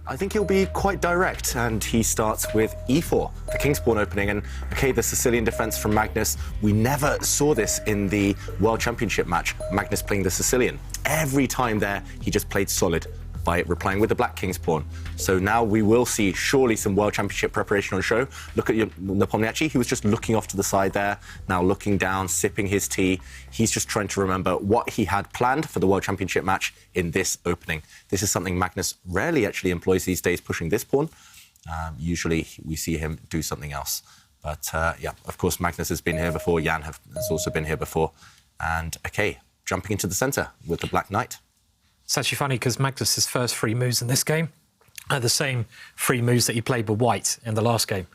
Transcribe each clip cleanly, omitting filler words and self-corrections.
I think he'll be quite direct, and he starts with e4, the king's pawn opening. And okay, the Sicilian defense from Magnus, we never saw this in the World Championship match, Magnus playing the Sicilian. Every time there, he just played solid by replying with the black king's pawn. So now we will see surely some World Championship preparation on show. Look at Nepomniachtchi, he was just looking off to the side there, now looking down, sipping his tea. He's just trying to remember what he had planned for the World Championship match in this opening. This is something Magnus rarely actually employs these days, pushing this pawn. Usually we see him do something else. But yeah, of course, Magnus has been here before, Jan has also been here before. And okay, jumping into the centre with the black knight. It's actually funny because Magnus's first 3 moves in this game are the same 3 moves that he played with white in the last game.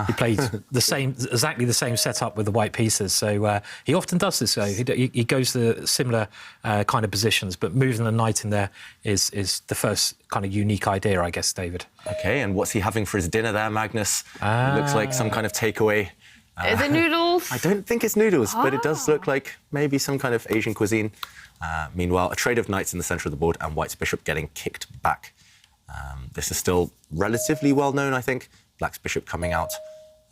He played exactly the same setup with the white pieces. So he often does this. He goes to similar kind of positions, but moving the knight in there is the first kind of unique idea, I guess, David. OK, and what's he having for his dinner there, Magnus? It looks like some kind of takeaway. Is it noodles? I don't think it's noodles, but it does look like maybe some kind of Asian cuisine. Meanwhile, a trade of knights in the centre of the board and white's bishop getting kicked back. This is still relatively well known, I think. Black's bishop coming out,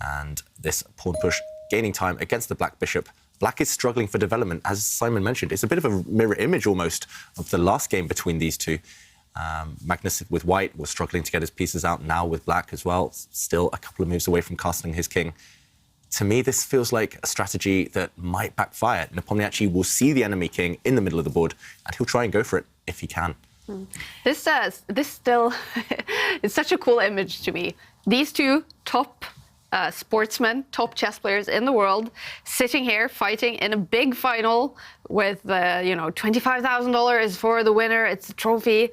and this pawn push gaining time against the black bishop. Black is struggling for development, as Simon mentioned. It's a bit of a mirror image almost of the last game between these two. Magnus with white was struggling to get his pieces out, now with black as well. Still a couple of moves away from castling his king. To me, this feels like a strategy that might backfire. Nepomniachtchi will see the enemy king in the middle of the board, and he'll try and go for it if he can. This still is such a cool image to me. These two top sportsmen, top chess players in the world, sitting here fighting in a big final with $25,000 for the winner. It's a trophy.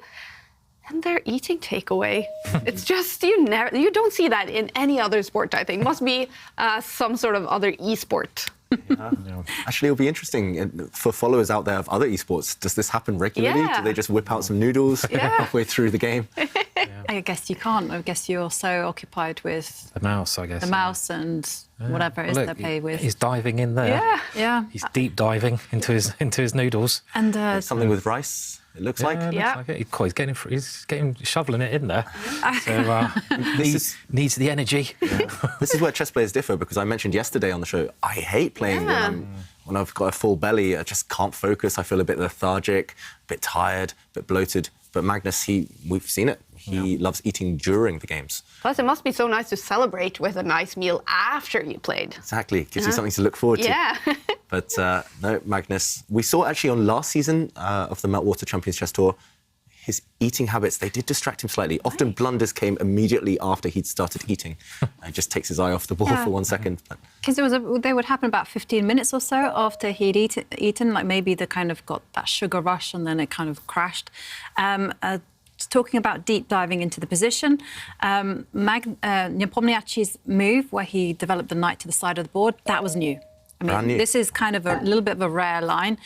And they're eating takeaway. It's just, you don't see that in any other sport, I think. Must be some sort of other e-sport. Actually, it'll be interesting for followers out there of other esports. Does this happen regularly? Yeah. Do they just whip out some noodles halfway through the game? I guess you can't. I guess you're so occupied with the mouse, I guess. The mouse and whatever it is they play with. He's diving in there. Yeah. He's deep diving into his noodles. And something with rice. It looks like. Yeah. He's getting shoveling it in there. So needs the energy. Yeah. This is where chess players differ, because I mentioned yesterday on the show, I hate playing when I've got a full belly. I just can't focus. I feel a bit lethargic, a bit tired, a bit bloated. But Magnus, we've seen it. He loves eating during the games. Plus, it must be so nice to celebrate with a nice meal after you played. Exactly. Gives you something to look forward to. Yeah. But no, Magnus, we saw actually on last season of the Meltwater Champions Chess Tour, his eating habits, they did distract him slightly. Often blunders came immediately after he'd started eating. He just takes his eye off the ball for 1 second. Because they would happen about 15 minutes or so after he'd eaten, like maybe they kind of got that sugar rush and then it kind of crashed. Talking about deep diving into the position, Nepomniachtchi's move where he developed the knight to the side of the board, that was new. I mean, this is kind of a little bit of a rare line,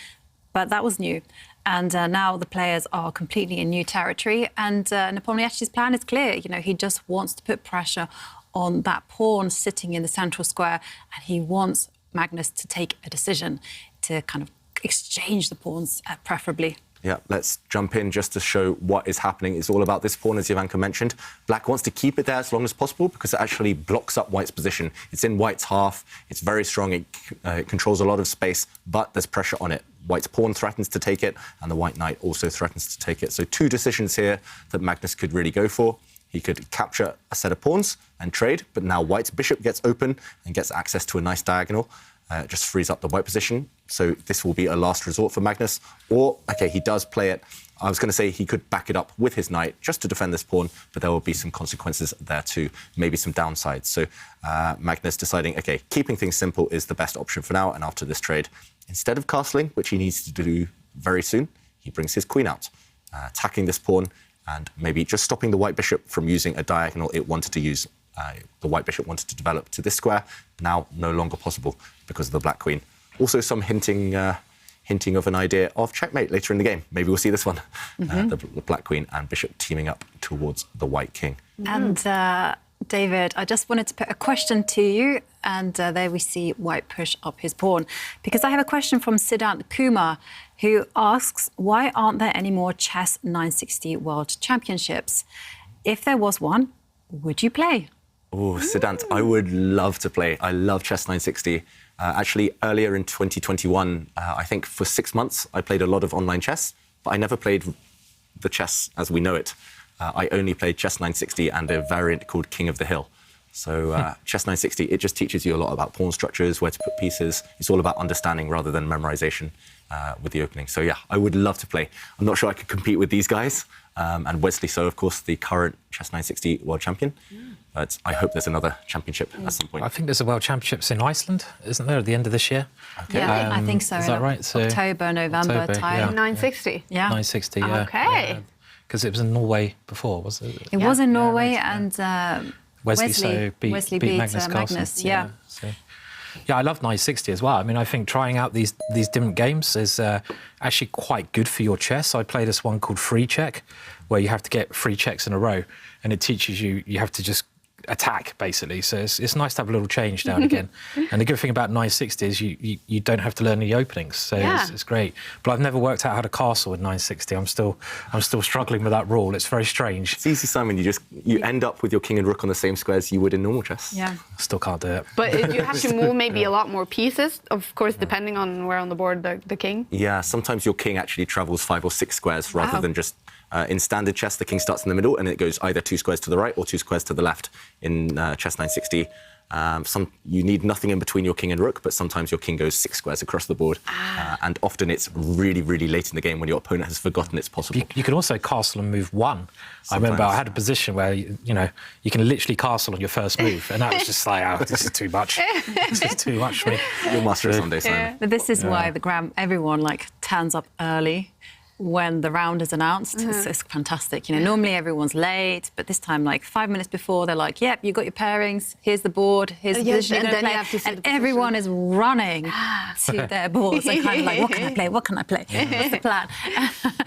but that was new. And now the players are completely in new territory. And Nepomniachtchi's plan is clear. He just wants to put pressure on that pawn sitting in the central square, and he wants Magnus to take a decision to kind of exchange the pawns, preferably. Yeah, let's jump in just to show what is happening. It's all about this pawn, as Ivanka mentioned. Black wants to keep it there as long as possible because it actually blocks up white's position. It's in white's half. It's very strong. It controls a lot of space, but there's pressure on it. White's pawn threatens to take it, and the white knight also threatens to take it. So 2 decisions here that Magnus could really go for. He could capture a set of pawns and trade, but now white's bishop gets open and gets access to a nice diagonal. It just frees up the white position. So this will be a last resort for Magnus. Or, OK, he does play it. I was going to say he could back it up with his knight just to defend this pawn, but there will be some consequences there too, maybe some downsides. So Magnus deciding, OK, keeping things simple is the best option for now. And after this trade, instead of castling, which he needs to do very soon, he brings his queen out, attacking this pawn and maybe just stopping the white bishop from using a diagonal it wanted to use. The white bishop wanted to develop to this square, now no longer possible because of the black queen. Also some hinting of an idea of checkmate later in the game. Maybe we'll see this one. The black queen and bishop teaming up towards the white king. And David, I just wanted to put a question to you, and there we see white push up his pawn. Because I have a question from Siddhant Kumar, who asks, why aren't there any more Chess 960 World Championships? If there was one, would you play? Oh, Siddhant, I would love to play. I love chess 960. Actually, earlier in 2021, I think for 6 months, I played a lot of online chess, but I never played the chess as we know it. I only played chess 960 and a variant called King of the Hill. So chess 960, it just teaches you a lot about pawn structures, where to put pieces. It's all about understanding rather than memorization with the opening. So yeah, I would love to play. I'm not sure I could compete with these guys. And Wesley So, of course, the current chess 960 world champion. But I hope there's another championship at some point. I think there's a World Championships in Iceland, isn't there, at the end of this year? Okay. Yeah, I think so. Is that right? So, October, November time. yeah. 960. Yeah. 960, yeah. Okay. Because it was in Norway before, was it? It was in Norway, and Wesley So beat Magnus Carlsen. Magnus, yeah. So, yeah, I love 960 as well. I mean, I think trying out these different games is actually quite good for your chess. I play this one called Free Check, where you have to get 3 checks in a row, and it teaches you have to just attack, basically. So it's nice to have a little change now and again. And the good thing about 960 is you don't have to learn any openings, so it's great. But I've never worked out how to castle with 960. I'm still struggling with that rule. It's very strange. It's easy, Simon. You end up with your king and rook on the same squares you would in normal chess. Yeah. Still can't do it. But you have to move maybe a lot more pieces, of course, depending on where on the board the king. Yeah, sometimes your king actually travels 5 or 6 squares rather than just... in standard chess, the king starts in the middle and it goes either 2 squares to the right or 2 squares to the left. In chess 960, you need nothing in between your king and rook, but sometimes your king goes 6 squares across the board. And often it's really, really late in the game when your opponent has forgotten it's possible. You can also castle and move 1. I remember I had a position where, you can literally castle on your first move, and that was just like, oh, this is too much. This is too much for me. You'll master it someday, Simon. But this is why everyone turns up early when the round is announced. It's fantastic. Normally everyone's late, but this time, 5 minutes before, they're like, yep, you got your pairings, here's the board, here's the position you're going to play. And everyone is running to their boards and kind of like, what can I play? What can I play? What's the plan?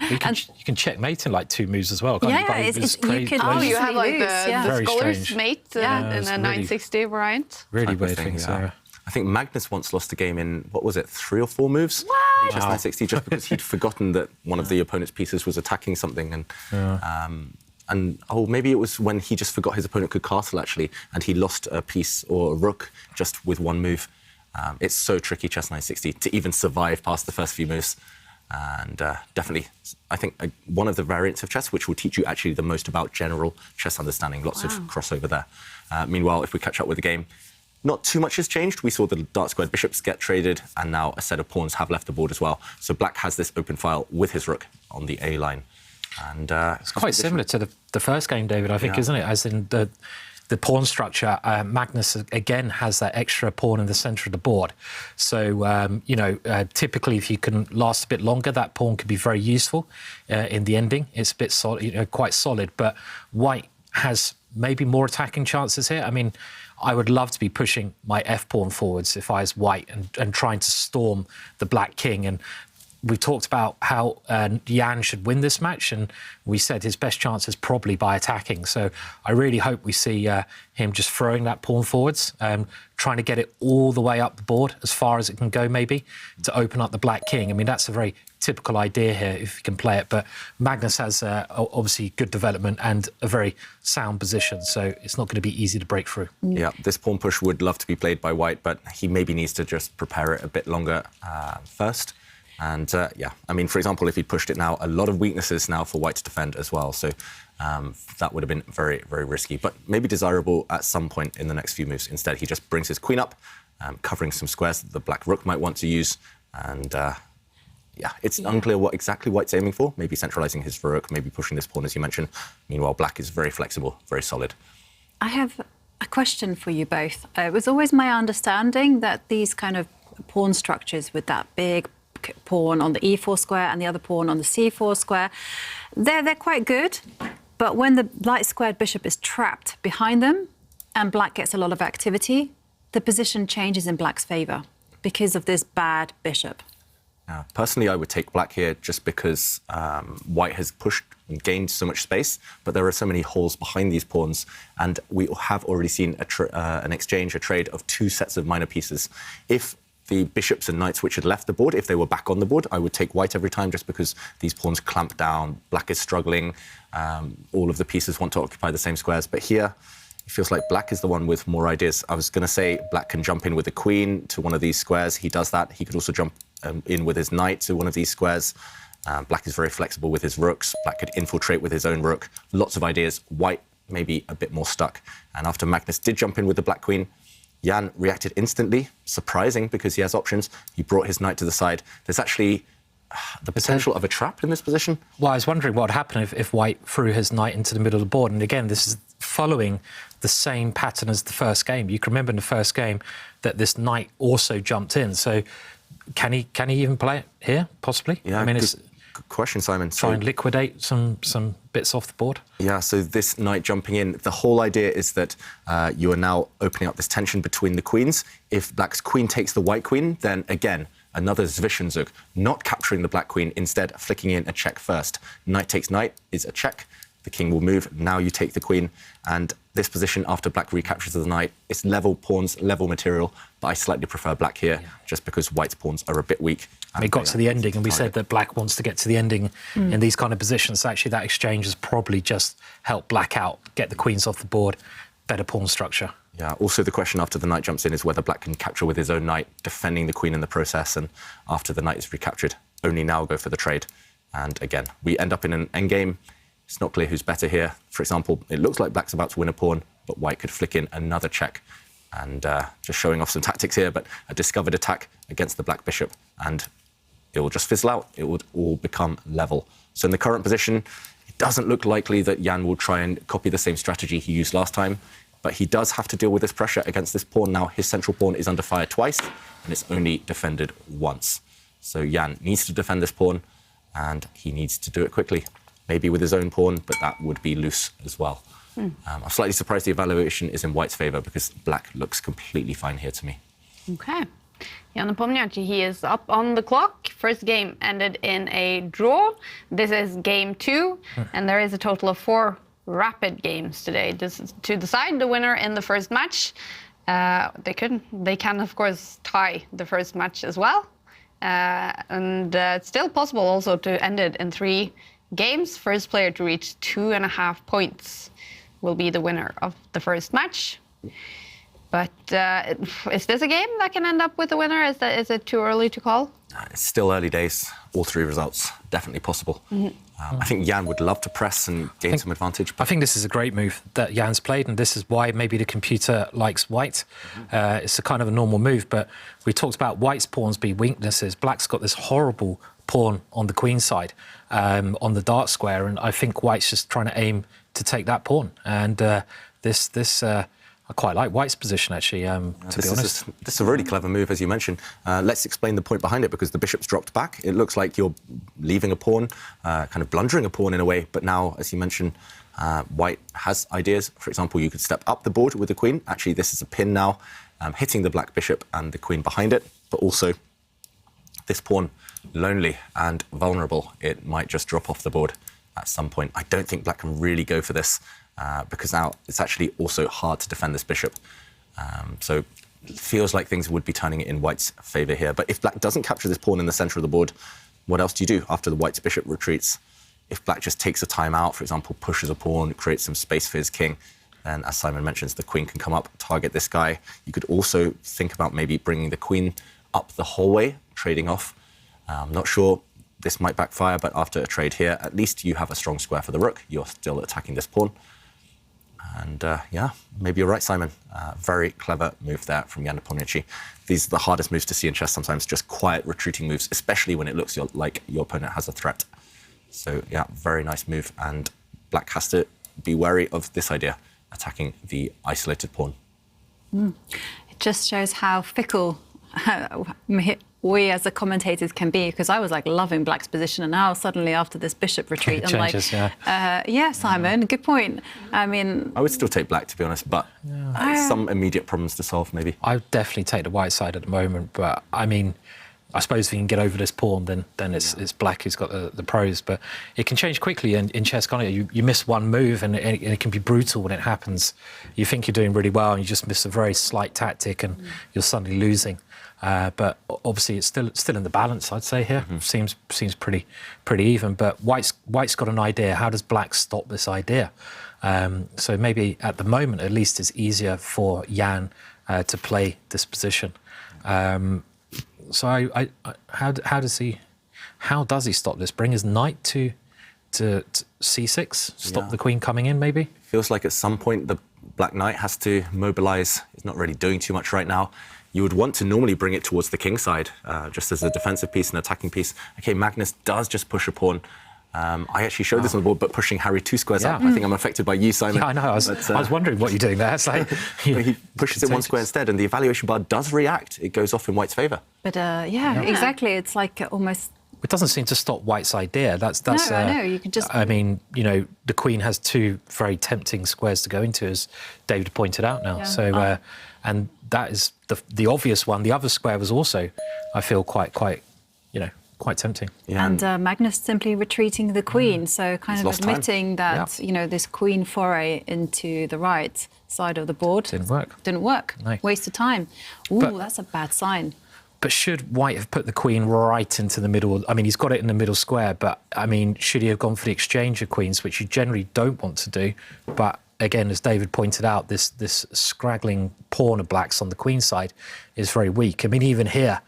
You can checkmate in 2 moves as well, can't you? It's you could you have the Very scholar's strange. mate in a 960 variant. Really weird thing, things. yeah. I think Magnus once lost a game in, 3 or 4 moves? What? Chess 960, just because he'd forgotten that one of the opponent's pieces was attacking something. And maybe it was when he just forgot his opponent could castle, actually, and he lost a piece or a rook just with 1 move. It's so tricky, chess 960, to even survive past the first few moves. And definitely, I think, one of the variants of chess which will teach you actually the most about general chess understanding. Lots of crossover there. Meanwhile, if we catch up with the game, not too much has changed. We saw the dark squared bishops get traded, and now a set of pawns have left the board as well. So black has this open file with his rook on the A line. And it's quite similar to the first game, David, I think, isn't it? As in the pawn structure, Magnus, again, has that extra pawn in the centre of the board. So, typically, if you can last a bit longer, that pawn could be very useful in the ending. It's a bit solid, quite solid, but white has maybe more attacking chances here. I mean, I would love to be pushing my f-pawn forwards if I was white and trying to storm the black king. And we talked about how Jan should win this match, and we said his best chance is probably by attacking. So I really hope we see him just throwing that pawn forwards, trying to get it all the way up the board as far as it can go, maybe, to open up the black king. I mean, that's a very typical idea here if you can play it. But Magnus has obviously good development and a very sound position, so it's not going to be easy to break through. Yeah, this pawn push would love to be played by white, but he maybe needs to just prepare it a bit longer first. And I mean, for example, if he pushed it now, a lot of weaknesses now for white to defend as well. So that would have been very, very risky, but maybe desirable at some point in the next few moves. Instead, he just brings his queen up, covering some squares that the black rook might want to use. And it's unclear what exactly white's aiming for. Maybe centralizing his rook, maybe pushing this pawn, as you mentioned. Meanwhile, black is very flexible, very solid. I have a question for you both. It was always my understanding that these kind of pawn structures with that big pawn on the e4 square and the other pawn on the c4 square, they're quite good, but when the light squared bishop is trapped behind them and black gets a lot of activity, the position changes in black's favour because of this bad bishop. Personally, I would take black here just because white has pushed and gained so much space, but there are so many holes behind these pawns, and we have already seen an exchange, a trade of 2 sets of minor pieces. If the bishops and knights which had left the board, if they were back on the board, I would take white every time just because these pawns clamp down. Black is struggling. All of the pieces want to occupy the same squares. But here, it feels like black is the one with more ideas. I was going to say black can jump in with the queen to one of these squares. He does that. He could also jump in with his knight to one of these squares. Black is very flexible with his rooks. Black could infiltrate with his own rook. Lots of ideas. White maybe a bit more stuck. And after Magnus did jump in with the black queen, Jan reacted instantly, surprising because he has options. He brought his knight to the side. There's actually the potential of a trap in this position. Well, I was wondering what would happen if white threw his knight into the middle of the board. And again, this is following the same pattern as the first game. You can remember in the first game that this knight also jumped in. So can he even play it here, possibly? Yeah, I mean, good question, Simon. Try and liquidate some bits off the board. Yeah, so this knight jumping in, the whole idea is that you are now opening up this tension between the queens. If black's queen takes the white queen, then again, another Zwischenzug, not capturing the black queen, instead flicking in a check first. Knight takes knight is a check. The king will move. Now you take the queen. And this position, after black recaptures the knight, it's level pawns, level material. But I slightly prefer black here, just because white's pawns are a bit weak. We got to the ending, and we said that black wants to get to the ending in these kind of positions. So actually, that exchange has probably just helped black out, get the queens off the board, better pawn structure. Yeah, also the question after the knight jumps in is whether black can capture with his own knight, defending the queen in the process. And after the knight is recaptured, only now go for the trade. And again, we end up in an endgame. It's not clear who's better here. For example, it looks like black's about to win a pawn, but white could flick in another check. And just showing off some tactics here, but a discovered attack against the black bishop. And it will just fizzle out. It would all become level. So in the current position, it doesn't look likely that Jan will try and copy the same strategy he used last time. But he does have to deal with this pressure against this pawn. Now his central pawn is under fire twice, and it's only defended once. So Jan needs to defend this pawn, and he needs to do it quickly. Maybe with his own pawn, but that would be loose as well. I'm slightly surprised the evaluation is in white's favour because black looks completely fine here to me. Okay. Jan Nepomniachtchi, he is up on the clock. First game ended in a draw. This is game 2, and there is a total of 4 rapid games today. This is to decide the winner in the first match. They can, of course, tie the first match as well. And it's still possible also to end it in 3 games. First player to reach 2.5 points will be the winner of the first match. But is this a game that can end up with a winner? Is it too early to call? It's still early days. All 3 results definitely possible. I think Jan would love to press and gain some advantage. I think this is a great move that Jan's played, and this is why maybe the computer likes white. It's a kind of a normal move, but we talked about white's pawns being weaknesses. Black's got this horrible pawn on the queen side, on the dark square, and I think white's just trying to aim to take that pawn. And I quite like white's position, actually, to be honest. This is a really clever move, as you mentioned. Let's explain the point behind it, because the bishop's dropped back. It looks like you're leaving a pawn, kind of blundering a pawn in a way. But now, as you mentioned, white has ideas. For example, you could step up the board with the queen. Actually, this is a pin now, hitting the black bishop and the queen behind it. But also, this pawn, lonely and vulnerable. It might just drop off the board at some point. I don't think black can really go for this. Because now it's actually also hard to defend this bishop. So it feels like things would be turning in white's favour here. But if black doesn't capture this pawn in the centre of the board, what else do you do after the white's bishop retreats? If black just takes a time out, for example, pushes a pawn, creates some space for his king, then, as Simon mentions, the queen can come up, target this guy. You could also think about maybe bringing the queen up the hallway, trading off. I'm not sure. This might backfire, but after a trade here, at least you have a strong square for the rook. You're still attacking this pawn. And yeah, maybe you're right, Simon. Very clever move there from Jan Nepomniachtchi. These are the hardest moves to see in chess sometimes, just quiet retreating moves, especially when it looks like your opponent has a threat. So yeah, very nice move. And black has to be wary of this idea, attacking the isolated pawn. It just shows how fickle we as the commentators can be, because I was like loving black's position, and now suddenly after this bishop retreat, I'm changes, like, yeah, Simon, good point. I mean, I would still take black, to be honest, but some immediate problems to solve, maybe. I would definitely take the white side at the moment, but I mean, I suppose if you can get over this pawn, then it's black who's got the pros. But it can change quickly in chess, can't it? You miss one move, and it can be brutal when it happens. You think you're doing really well, and you just miss a very slight tactic, and you're suddenly losing. But obviously, it's still in the balance. I'd say here seems pretty even. But White's got an idea. How does Black stop this idea? So maybe at the moment, at least, it's easier for Jan to play this position. So how does he stop this? Bring his knight to c6, stop the queen coming in, maybe? Feels like at some point the black knight has to mobilize. He's not really doing too much right now. You would want to normally bring it towards the king side, just as a defensive piece and attacking piece. Okay, Magnus does just push a pawn. I actually showed this on the board, but pushing Harry 2 squares up. I think I'm affected by you, Simon. Yeah, I know. I was wondering what you're doing there. It's like, he pushes it 1 square instead, and the evaluation bar does react. It goes off in White's favour. But exactly. It's like almost. It doesn't seem to stop White's idea. That's. No, I know. You could just. I mean, the queen has 2 very tempting squares to go into, as David pointed out now. Yeah. So, and that is the obvious one. The other square was also, I feel, quite tempting. Yeah. And Magnus simply retreating the queen, so kind of admitting that this queen foray into the right side of the board didn't work. No. Waste of time. Ooh, that's a bad sign. But should White have put the queen right into the middle? I mean, he's got it in the middle square, but I mean, should he have gone for the exchange of queens, which you generally don't want to do? But again, as David pointed out, this scraggling pawn of Black's on the queen side is very weak. I mean, even here,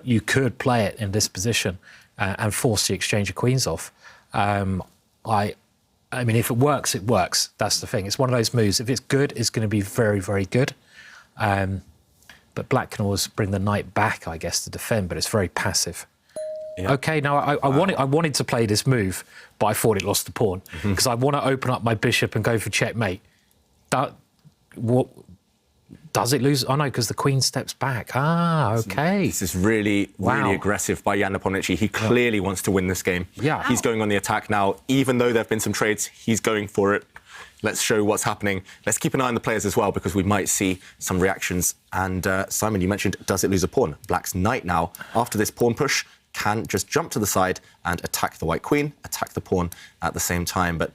you could play it in this position and force the exchange of queens off. I mean, if it works, it works. That's the thing. It's one of those moves. If it's good, it's going to be very, very good. But Black can always bring the knight back, I guess, to defend, but it's very passive. Yeah. Okay, now I wanted to play this move, but I thought it lost the pawn because I want to open up my bishop and go for checkmate. Does it lose? Oh no, because the queen steps back. Ah, okay. This is really aggressive by Jan Nepomniachtchi. He clearly wants to win this game. Yeah. He's going on the attack now. Even though there have been some trades, he's going for it. Let's show what's happening. Let's keep an eye on the players as well, because we might see some reactions. And Simon, you mentioned, does it lose a pawn? Black's knight now, after this pawn push, can just jump to the side and attack the white queen, attack the pawn at the same time. But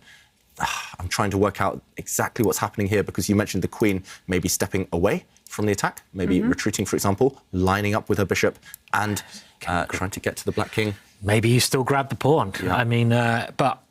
I'm trying to work out exactly what's happening here, because you mentioned the queen maybe stepping away from the attack, maybe retreating, for example, lining up with her bishop and trying to get to the black king. Maybe you still grab the pawn. Yeah. I mean, but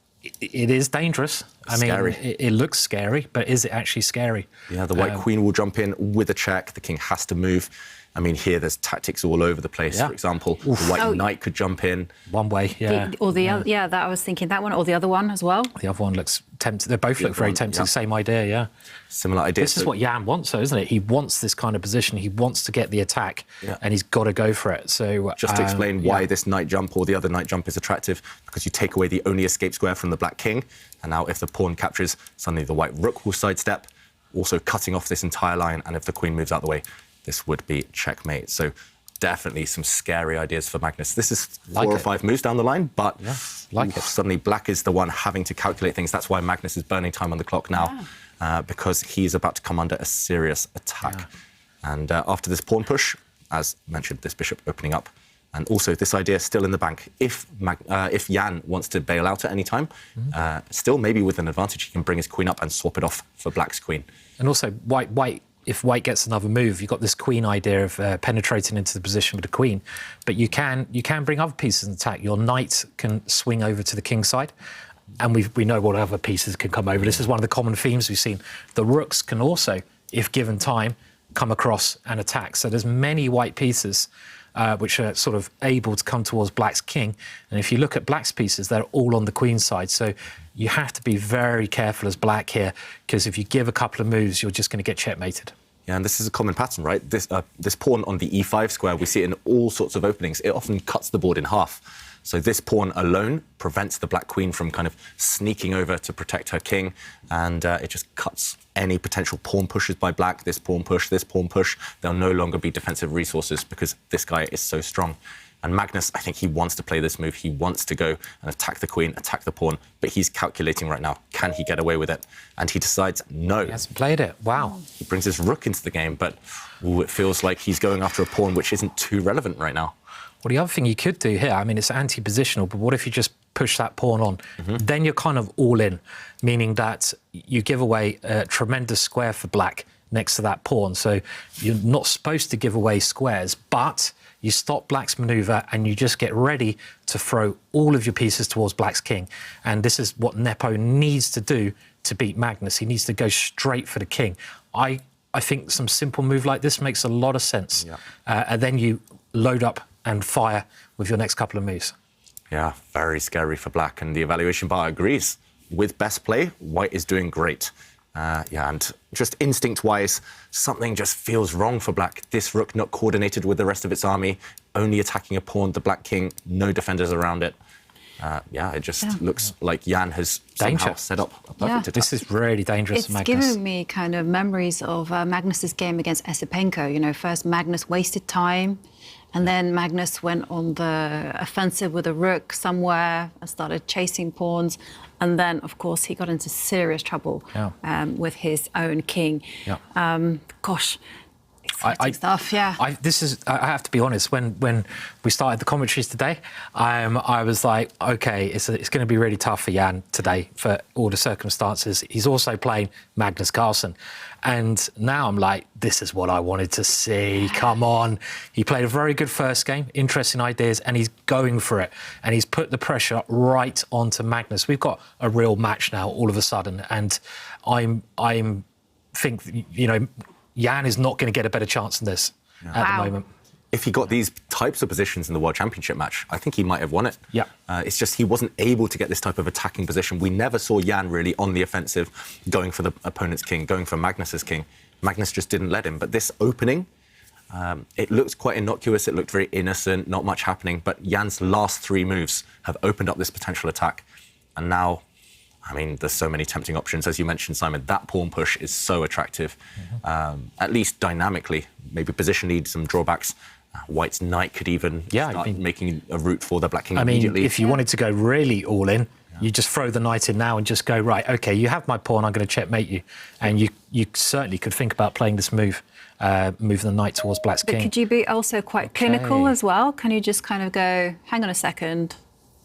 it is dangerous. Scary. I mean, it looks scary, but is it actually scary? Yeah, the white queen will jump in with a check. The king has to move. I mean, here there's tactics all over the place. For example, the white knight could jump in. One way, that I was thinking that one, or the other one as well. The other one looks tempting. They both look very tempting. Same idea, yeah. Similar idea. This is what Jan wants, though, isn't it? He wants this kind of position. He wants to get the attack, and he's got to go for it. So just to explain why this knight jump or the other knight jump is attractive, because you take away the only escape square from the black king, and now if the pawn captures, suddenly the white rook will sidestep, also cutting off this entire line, and if the queen moves out the way, this would be checkmate. So definitely some scary ideas for Magnus. This is 4 or 5 moves down the line, but suddenly Black is the one having to calculate things. That's why Magnus is burning time on the clock now, because he's about to come under a serious attack. And after this pawn push, as mentioned, this bishop opening up, and also this idea still in the bank. If Jan wants to bail out at any time, still maybe with an advantage, he can bring his queen up and swap it off for Black's queen. And also if White gets another move, you've got this queen idea of penetrating into the position with the queen, but you can bring other pieces in attack. Your knight can swing over to the king side, and we know what other pieces can come over. This is one of the common themes we've seen. The rooks can also, if given time, come across and attack. So there's many white pieces which are sort of able to come towards Black's king. And if you look at Black's pieces, they're all on the queen side. So you have to be very careful as Black here, because if you give a couple of moves, you're just going to get checkmated. Yeah, and this is a common pattern, right? This pawn on the e5 square, we see it in all sorts of openings. It often cuts the board in half. So this pawn alone prevents the black queen from kind of sneaking over to protect her king, and it just cuts any potential pawn pushes by Black. This pawn push, there'll no longer be defensive resources because this guy is so strong. And Magnus, I think he wants to play this move. He wants to go and attack the queen, attack the pawn, but he's calculating right now, can he get away with it? And he decides no. He hasn't played it, wow. He brings his rook into the game, but it feels like he's going after a pawn which isn't too relevant right now. Well, the other thing you could do here, I mean, it's anti-positional, but what if you just push that pawn on? Then you're kind of all in, meaning that you give away a tremendous square for Black, next to that pawn. So you're not supposed to give away squares, but you stop black's maneuver and you just get ready to throw all of your pieces towards black's king. And this is what Nepo needs to do to beat Magnus. He needs to go straight for the king. I think some simple move like this makes a lot of sense. Yeah. And then you load up and fire with your next couple of moves. Yeah, very scary for black. And the evaluation bar agrees. With best play, white is doing great. Yeah, and just instinct-wise, something just feels wrong for black. This rook not coordinated with the rest of its army, only attacking a pawn, the black king, no defenders around it. Yeah, it just looks like Jan has somehow set up a perfect attack. This is really dangerous for Magnus. It's giving me kind of memories of Magnus's game against Esipenko. You know, first Magnus wasted time, and then Magnus went on the offensive with a rook somewhere and started chasing pawns. And then, of course, he got into serious trouble with his own king. Gosh, exciting stuff, yeah. I have to be honest, when we started the commentaries today, I was like, OK, it's going to be really tough for Jan today for all the circumstances. He's also playing Magnus Carlsen. And now I'm like, this is what I wanted to see. Come on. He played a very good first game, interesting ideas, and he's going for it. And he's put the pressure right onto Magnus. We've got a real match now all of a sudden. And I'm think, you know, Jan is not going to get a better chance than this at the moment. If he got these types of positions in the World Championship match, I think he might have won it. Yeah. It's just he wasn't able to get this type of attacking position. We never saw Jan really on the offensive, going for the opponent's king, going for Magnus's king. Magnus just didn't let him. But this opening, it looked quite innocuous. It looked very innocent, not much happening. But Jan's last 3 moves have opened up this potential attack. And now, I mean, there's so many tempting options. As you mentioned, Simon, that pawn push is so attractive, at least dynamically. Maybe position needs some drawbacks. White's knight could even start making a route for the black king immediately. I mean, if you wanted to go really all in, you just throw the knight in now and just go, right, OK, you have my pawn, I'm going to checkmate you. And you certainly could think about playing this move, moving the knight towards black's king. But could you be also quite clinical as well? Can you just kind of go, hang on a second,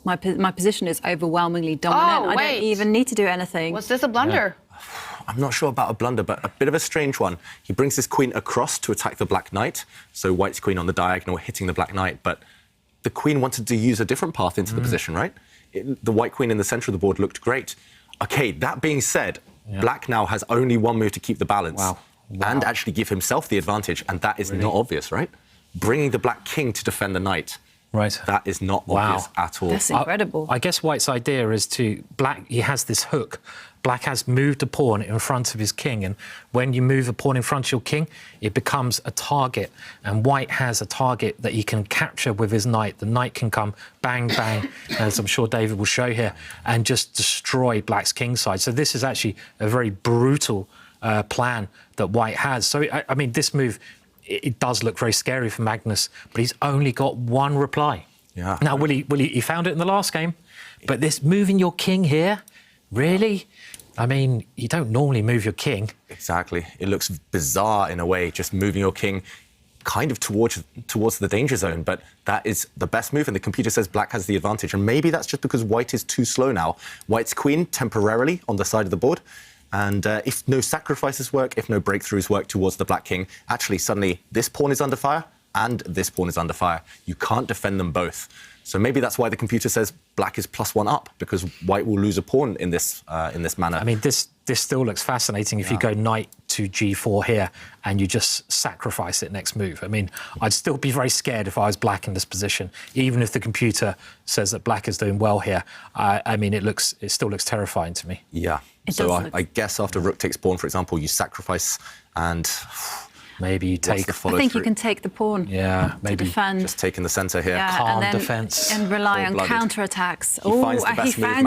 my position is overwhelmingly dominant. I don't even need to do anything. Was this a blunder? I'm not sure about a blunder, but a bit of a strange one. He brings his queen across to attack the black knight, so white's queen on the diagonal hitting the black knight, but the queen wanted to use a different path into the position, right? The white queen in the centre of the board looked great. OK, that being said, black now has only 1 move to keep the balance and actually give himself the advantage, and that is not obvious, right? Bringing the black king to defend the knight. Right. That is not obvious at all. That's incredible. I guess White's idea is to... Black, he has this hook. Black has moved a pawn in front of his king, and when you move a pawn in front of your king, it becomes a target, and White has a target that he can capture with his knight. The knight can come bang, bang, as I'm sure David will show here, and just destroy Black's king side. So this is actually a very brutal plan that White has. So, I mean, this move... It does look very scary for Magnus, but he's only got 1 reply. Yeah. Now, he found it in the last game, but this moving your king here, really? I mean, you don't normally move your king. Exactly. It looks bizarre in a way, just moving your king kind of towards the danger zone, but that is the best move, and the computer says black has the advantage. And maybe that's just because white is too slow now. White's queen temporarily on the side of the board. And if no sacrifices work, if no breakthroughs work towards the black king, actually suddenly this pawn is under fire and this pawn is under fire. You can't defend them both. So maybe that's why the computer says black is +1 up, because white will lose a pawn in this manner. I mean, this still looks fascinating if you go knight to g4 here and you just sacrifice it next move. I mean, I'd still be very scared if I was black in this position, even if the computer says that black is doing well here. I mean, it still looks terrifying to me. Yeah. So I guess after rook takes pawn, for example, you sacrifice and... Maybe you take... I think you can take the pawn. Yeah, maybe. Defend. Just taking the centre here. Yeah, calm and defence. And rely on counter-attacks. He finds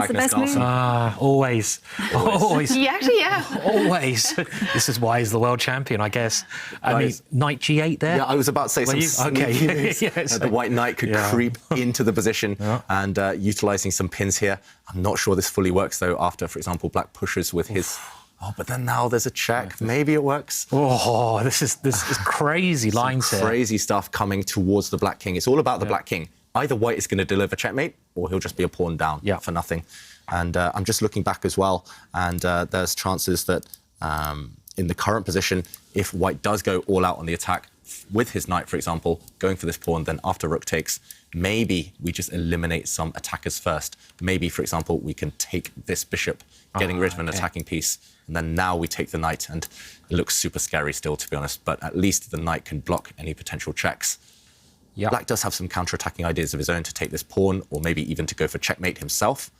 the best move. Always. Always. Yeah, actually, yeah. Always. This is why he's the world champion, I guess. I mean, knight g8 there? Yeah, I was about to say sneaky moves. The white knight could creep into the position and utilising some pins here. I'm not sure this fully works, though, after, for example, black pushes with his... Oh, but then now there's a check. Maybe it works. Oh, this is crazy lines here. Crazy stuff coming towards the black king. It's all about the black king. Either white is going to deliver checkmate, or he'll just be a pawn down for nothing. And I'm just looking back as well, and there's chances that in the current position, if white does go all out on the attack with his knight, for example, going for this pawn, then after rook takes, maybe we just eliminate some attackers first. Maybe, for example, we can take this bishop, getting rid of an attacking piece, and then now we take the knight, and it looks super scary still, to be honest, but at least the knight can block any potential checks. Yep. Black does have some counter-attacking ideas of his own to take this pawn, or maybe even to go for checkmate himself.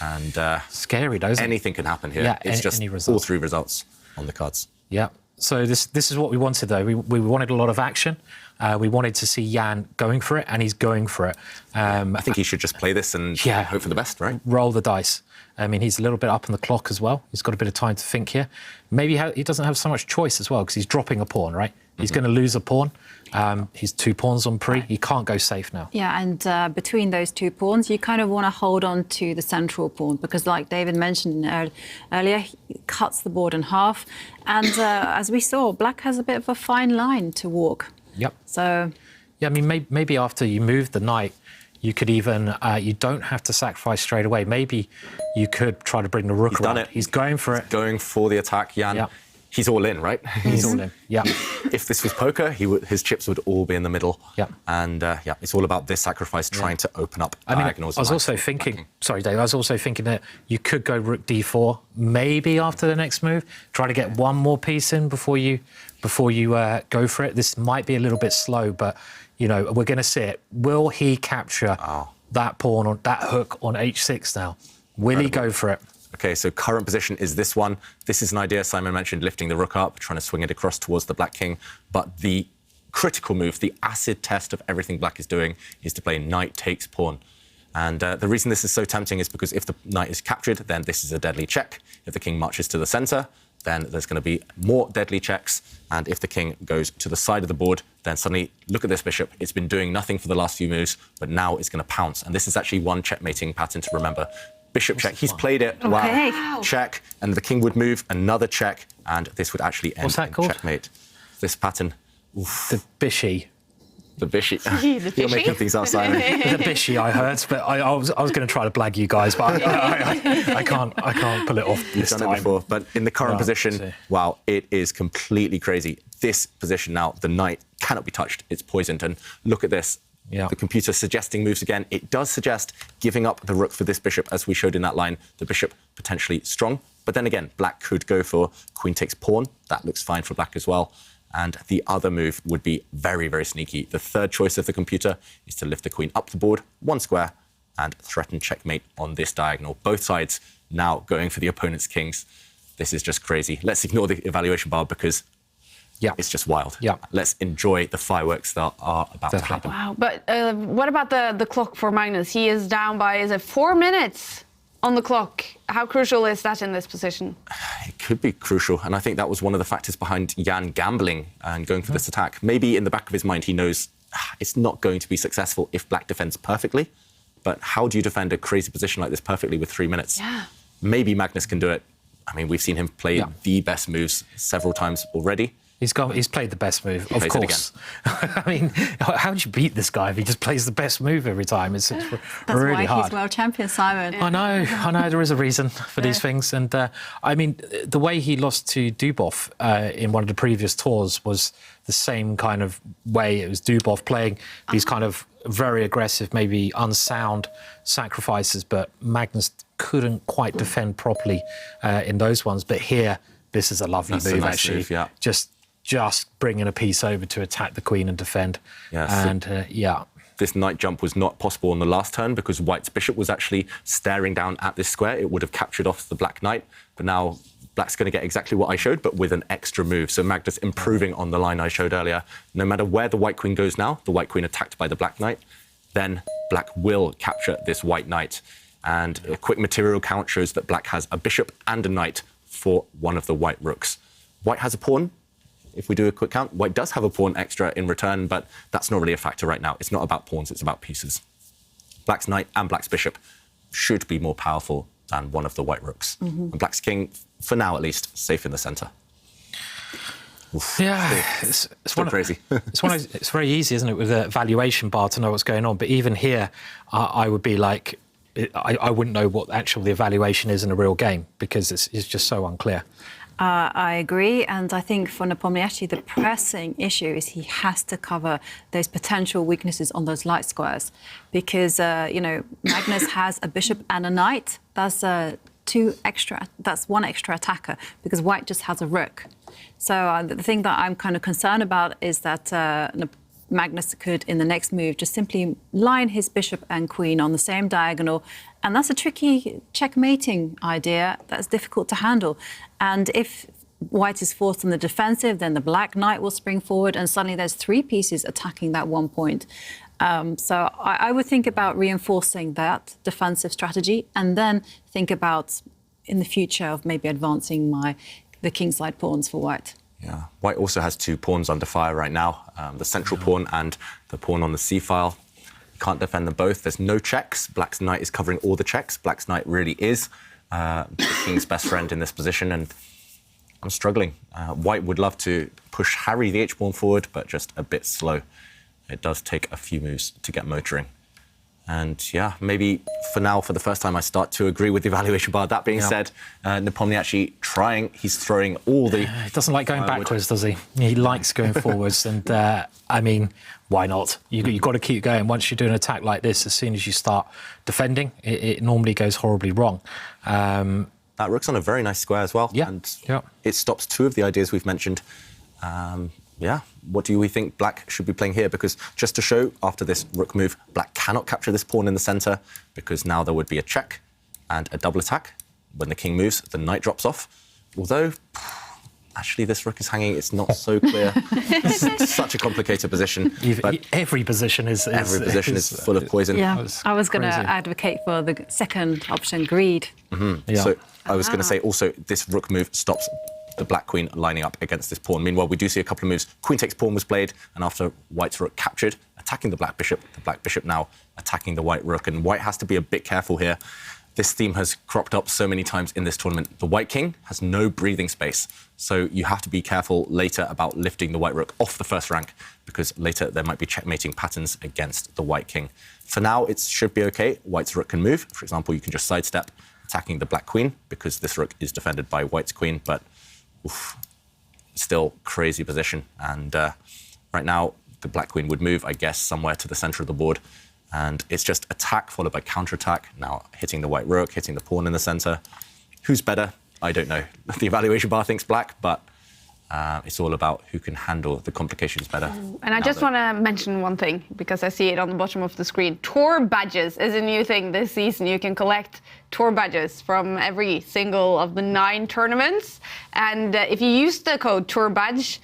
And scary, doesn't it? Anything can happen here. Yeah, it's just all three results on the cards. Yeah. So this is what we wanted, though. We wanted a lot of action. We wanted to see Jan going for it, and he's going for it. I think he should just play this and hope for the best, right? Roll the dice. I mean, he's a little bit up on the clock as well. He's got a bit of time to think here. Maybe he doesn't have so much choice as well, because he's dropping a pawn, right? He's going to lose a pawn. He's 2 pawns on pre. He can't go safe now. Yeah, and between those 2 pawns, you kind of want to hold on to the central pawn because, like David mentioned earlier, he cuts the board in half. And as we saw, black has a bit of a fine line to walk. Yep. So... Yeah, I mean, maybe after you move the knight, you could even, you don't have to sacrifice straight away. Maybe you could try to bring the rook around. Done it. He's going for it. He's going for the attack, Jan. Yep. He's all in, right? He's all in, yeah. If this was poker, his chips would all be in the middle. Yeah. And, it's all about this sacrifice, trying to open up diagonals. I was also thinking, sorry, Dave, I was also thinking that you could go rook d4, maybe after the next move, try to get one more piece in before you go for it. This might be a little bit slow, but, you know, we're going to see it. Will he capture that pawn, on that hook on h6 now? Will he go for it? OK, so current position is this one. This is an idea Simon mentioned, lifting the rook up, trying to swing it across towards the black king. But the critical move, the acid test of everything black is doing, is to play knight takes pawn. And the reason this is so tempting is because if the knight is captured, then this is a deadly check. If the king marches to the centre, then there's going to be more deadly checks. And if the king goes to the side of the board, then suddenly, look at this bishop. It's been doing nothing for the last few moves, but now it's going to pounce. And this is actually one checkmating pattern to remember. Bishop check. He's played it. Okay. Wow. Check. And the king would move, another check, and this would actually end What's that in called? checkmate. This pattern. Oof. The bishy. The bishy. The You're making things up, Simon. The bishy, I heard, but I was going to try to blag you guys, but I can't pull it off this You've time. done it before, but in the current position, wow, it is completely crazy. This position now, the knight cannot be touched. It's poisoned. And look at this. Yeah. The computer suggesting moves again. It does suggest giving up the rook for this bishop, as we showed in that line. The bishop potentially strong. But then again, black could go for queen takes pawn. That looks fine for black as well. And the other move would be very, very sneaky. The third choice of the computer is to lift the queen up the board, 1 square, and threaten checkmate on this diagonal. Both sides now going for the opponent's kings. This is just crazy. Let's ignore the evaluation bar because it's just wild. Yeah. Let's enjoy the fireworks that are about to happen. Wow. But what about the clock for Magnus? He is down by, is it 4 minutes on the clock? How crucial is that in this position? It could be crucial, and I think that was one of the factors behind Jan gambling and going for this attack. Maybe in the back of his mind he knows it's not going to be successful if black defends perfectly, but how do you defend a crazy position like this perfectly with 3 minutes? Yeah. Maybe Magnus can do it. I mean, we've seen him play the best moves several times already. He's played the best move, of plays course. I mean, how do you beat this guy if he just plays the best move every time? It's That's really why hard. he's world champion, Simon. I know. There is a reason for these things. And I mean, the way he lost to Dubov in one of the previous tours was the same kind of way. It was Dubov playing these kind of very aggressive, maybe unsound sacrifices, but Magnus couldn't quite defend properly in those ones. But here, this is a lovely move, nice actually. move, yeah. Just bringing a piece over to attack the queen and defend. This knight jump was not possible on the last turn because white's bishop was actually staring down at this square. It would have captured off the black knight. But now black's going to get exactly what I showed, but with an extra move. So Magnus improving on the line I showed earlier. No matter where the white queen goes now, the white queen attacked by the black knight, then black will capture this white knight. And a quick material count shows that black has a bishop and a knight for one of the white rooks. White has a pawn. If we do a quick count, white does have a pawn extra in return, but that's not really a factor right now. It's not about pawns, it's about pieces. Black's knight and black's bishop should be more powerful than one of the white rooks. And black's king, for now at least, safe in the centre. Yeah, it's crazy. It's very easy, isn't it, with a valuation bar to know what's going on. But even here, I would be like, I wouldn't know what actually the evaluation is in a real game because it's just so unclear. I agree, and I think for Nepomniachtchi, the pressing issue is he has to cover those potential weaknesses on those light squares, because Magnus has a bishop and a knight. That's That's one extra attacker because white just has a rook. So the thing that I'm kind of concerned about is that Magnus could, in the next move, just simply line his bishop and queen on the same diagonal. And that's a tricky checkmating idea that's difficult to handle. And if white is forced on the defensive, then the black knight will spring forward, and suddenly there's 3 pieces attacking that one point. So I would think about reinforcing that defensive strategy, and then think about, in the future, of maybe advancing the kingside pawns for white. Yeah, white also has 2 pawns under fire right now, the central pawn and the pawn on the c-file. Can't defend them both. There's no checks. Black's knight is covering all the checks. Black's knight really is the king's best friend in this position, and I'm struggling. White would love to push Harry the h-pawn forward, but just a bit slow. It does take a few moves to get motoring. And yeah, maybe for now, for the first time, I start to agree with the evaluation bar. That being said, Nepomniachtchi trying, he's throwing all the... He doesn't like going backwards, does he? He likes going forwards. And I mean, why not? You've got to keep going. Once you do an attack like this, as soon as you start defending, it normally goes horribly wrong. That rook's on a very nice square as well. Yeah. And it stops 2 of the ideas we've mentioned. Yeah, what do we think Black should be playing here? Because just to show, after this rook move, Black cannot capture this pawn in the centre, because now there would be a check and a double attack. When the king moves, the knight drops off. Although, actually, this rook is hanging. It's not so clear. It's such a complicated position. Every position is full of poison. Yeah, I was going to advocate for the second option, greed. Mm-hmm. Yeah. So I was going to say also, this rook move stops the black queen lining up against this pawn. Meanwhile, we do see a couple of moves. Queen takes pawn was played, and after white's rook captured, attacking the black bishop now attacking the white rook, and white has to be a bit careful here. This theme has cropped up so many times in this tournament. The white king has no breathing space, so you have to be careful later about lifting the white rook off the first rank, because later there might be checkmating patterns against the white king. For now, it should be okay. White's rook can move. For example, you can just sidestep, attacking the black queen, because this rook is defended by white's queen, but still crazy position. And right now, the black queen would move, I guess, somewhere to the center of the board. And it's just attack followed by counterattack. Now hitting the white rook, hitting the pawn in the center. Who's better? I don't know. The evaluation bar thinks black, but it's all about who can handle the complications better. And I just want to mention one thing, because I see it on the bottom of the screen. Tour badges is a new thing this season. You can collect tour badges from every single of the 9 tournaments. And if you use the code TOURBadge,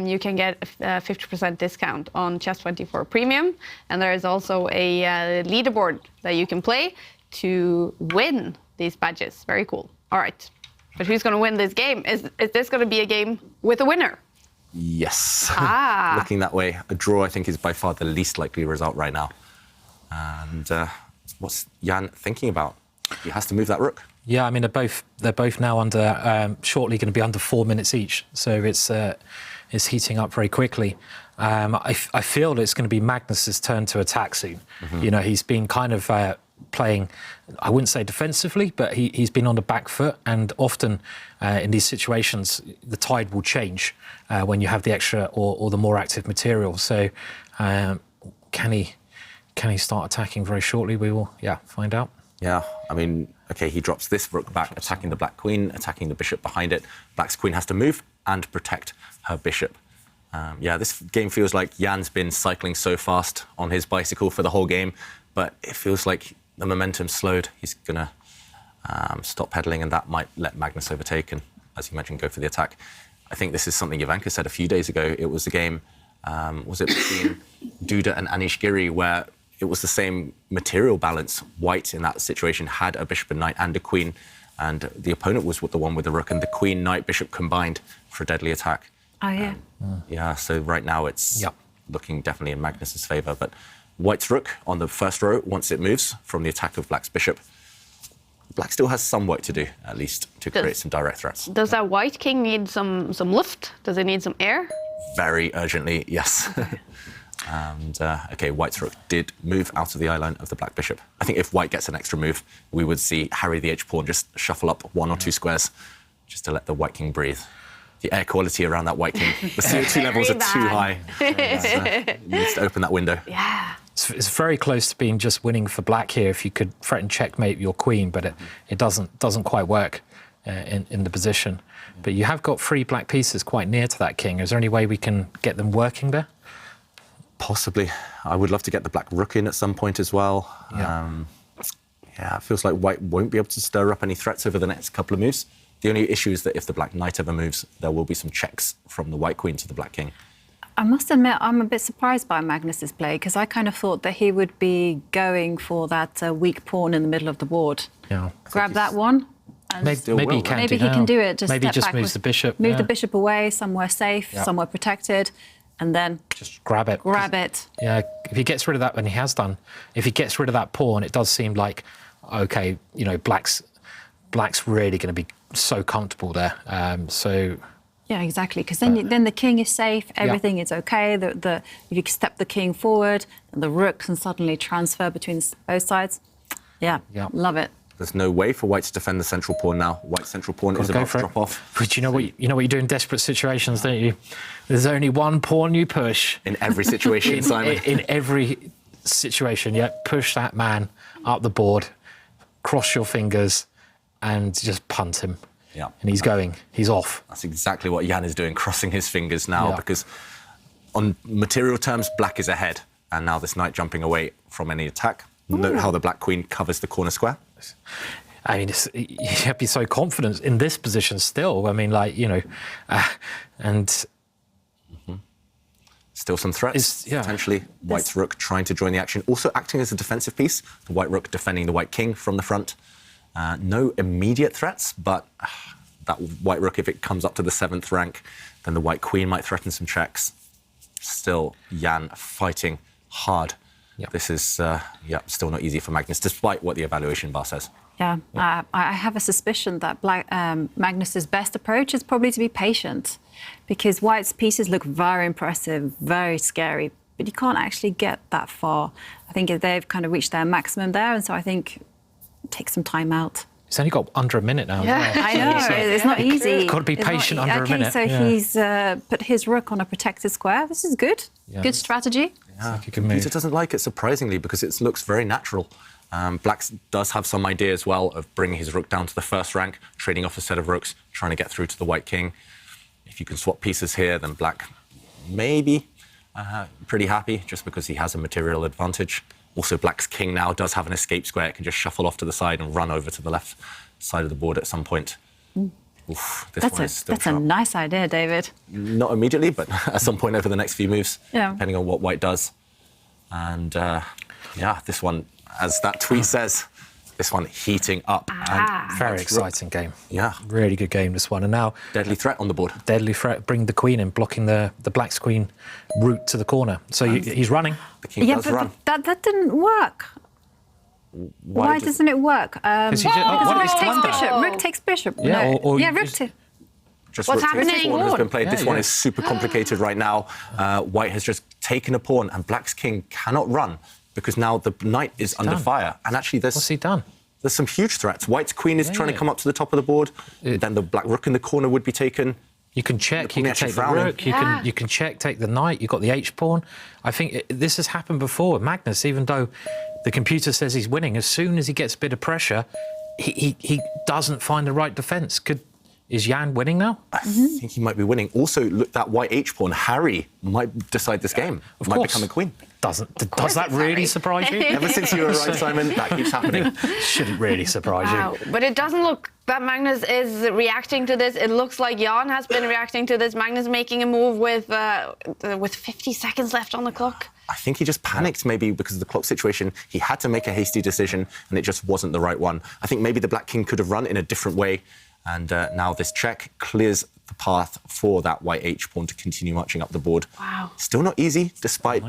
you can get a 50% discount on Chess24 Premium. And there is also a leaderboard that you can play to win these badges. Very cool. All right. But who's going to win this game? Is this going to be a game with a winner? Yes. Looking that way. A draw, I think, is by far the least likely result right now. And what's Jan thinking about? He has to move that rook. Yeah, I mean, they're both now under shortly going to be under 4 minutes each, so it's heating up very quickly. I feel it's going to be Magnus's turn to attack soon. Mm-hmm. You know, he's been kind of playing, I wouldn't say defensively, but he's been on the back foot, and often in these situations the tide will change when you have the extra or the more active material. So can he start attacking very shortly? We will find out. Yeah, I mean, okay, he drops this rook back, attacking the black queen, attacking the bishop behind it. Black's queen has to move and protect her bishop. This game feels like Jan's been cycling so fast on his bicycle for the whole game, but it feels like the momentum slowed. He's going to stop pedaling, and that might let Magnus overtake and, as you mentioned, go for the attack. I think this is something Ivanka said a few days ago. It was a game, was it between Duda and Anish Giri, where it was the same material balance. White, in that situation, had a bishop and knight and a queen, and the opponent was the one with the rook, and the queen, knight, bishop combined for a deadly attack. Oh, yeah. Yeah, so right now it's looking definitely in Magnus's favour, but White's rook on the first row, once it moves from the attack of Black's bishop, Black still has some work to do, at least, to create some direct threats. Does that white king need some lift? Does it need some air? Very urgently, yes. And, OK, White's rook did move out of the eye line of the black bishop. I think if White gets an extra move, we would see Harry the h-pawn just shuffle up 1 or 2 squares. just to let the White King breathe. The air quality around that White King, the CO2 levels are too high. He needs to open that window. Yeah. It's very close to being just winning for black here if you could threaten checkmate your queen, but it doesn't quite work in the position. But you have got 3 black pieces quite near to that king. Is there any way we can get them working there? Possibly. I would love to get the black rook in at some point as well. Yeah. It feels like white won't be able to stir up any threats over the next couple of moves. The only issue is that if the black knight ever moves, there will be some checks from the white queen to the black king. I must admit, I'm a bit surprised by Magnus's play, because I kind of thought that he would be going for that weak pawn in the middle of the board. Yeah. Grab that one. And Maybe he can maybe do he can now. do it. Just maybe step just backwards, moves the bishop. Move the bishop away, somewhere safe, somewhere protected, and then Just grab it. grab it. Yeah, if he gets rid of that, and he has done, if he gets rid of that pawn, it does seem like, OK, you know, black's really going to be so comfortable there. Yeah, exactly. Because then the king is safe, everything is OK. If you step the king forward, and the rook can suddenly transfer between both sides. Yeah, love it. There's no way for white to defend the central pawn now. White's central pawn is about to drop off. But you know what you do in desperate situations, don't you? There's only one pawn you push. In every situation, Simon. In every situation, push that man up the board, cross your fingers, and just punt him. Yeah. And he's off. That's exactly what Jan is doing, crossing his fingers now, because on material terms, black is ahead. And now this knight jumping away from any attack. Note how the black queen covers the corner square. I mean, you have to be so confident in this position still. I mean, like, you know, and... Still some threats, potentially. White's rook trying to join the action, also acting as a defensive piece. The white rook defending the white king from the front. No immediate threats, but that white rook, if it comes up to the 7th rank, then the white queen might threaten some checks. Still, Jan fighting hard. Yep. This is, still not easy for Magnus, despite what the evaluation bar says. Yeah, I have a suspicion that Magnus's best approach is probably to be patient, because white's pieces look very impressive, very scary, but you can't actually get that far. I think they've kind of reached their maximum there, and so I think take some time out. He's only got under a minute now. Yeah, I know. It's not easy. It's got to be patient under a minute. So he's put his rook on a protected square. This is good. Yeah. Good strategy. Yeah, Peter doesn't like it, surprisingly, because it looks very natural. Black does have some idea as well of bringing his rook down to the 1st rank, trading off a set of rooks, trying to get through to the white king. If you can swap pieces here, then black maybe pretty happy, just because he has a material advantage. Also, black's king now does have an escape square. It can just shuffle off to the side and run over to the left side of the board at some point. Oof, that's a nice idea, David. Not immediately, but at some point over the next few moves, depending on what white does. And this one, as that tweet says, this one heating up. And very exciting game. Yeah. Really good game, this one. And now... Deadly threat on the board. Deadly threat, bring the queen in, blocking the black's queen route to the corner. So he's running. The king does run. But that didn't work. Why doesn't it work? Because rook takes bishop. Rook takes bishop. Yeah, rook takes... Just what's rook happening? takes pawn has been played. This one is super complicated right now. White has just taken a pawn, and black's king cannot run because now the knight is under fire. And actually, what's he done? There's some huge threats. White's queen is trying to come up to the top of the board. Then the black rook in the corner would be taken. You can check, you can take the rook, you can check, take the knight, you've got the H-pawn. I think this has happened before with Magnus, even though the computer says he's winning. As soon as he gets a bit of pressure, he doesn't find the right defence. Is Jan winning now? I think he might be winning. Also, look, that white H-pawn, Harry, might decide this game. Might become a queen. Does that really surprise you? Ever since you were right, Simon, that keeps happening. Shouldn't really surprise you. But it doesn't look that Magnus is reacting to this. It looks like Jan has been reacting to this. Magnus making a move with 50 seconds left on the clock. I think he just panicked, maybe because of the clock situation. He had to make a hasty decision, and it just wasn't the right one. I think maybe the black king could have run in a different way. And now this check clears the path for that white H-pawn to continue marching up the board. Wow. Still not easy, despite,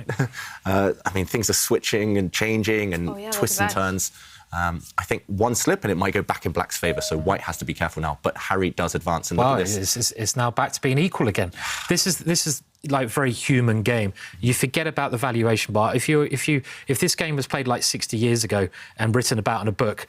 things are switching and changing and twists and turns. I think one slip and it might go back in black's favour, so white has to be careful now. But Harry does advance. And look at this. It's now back to being equal again. This is like a very human game. You forget about the valuation bar. If this game was played like 60 years ago and written about in a book,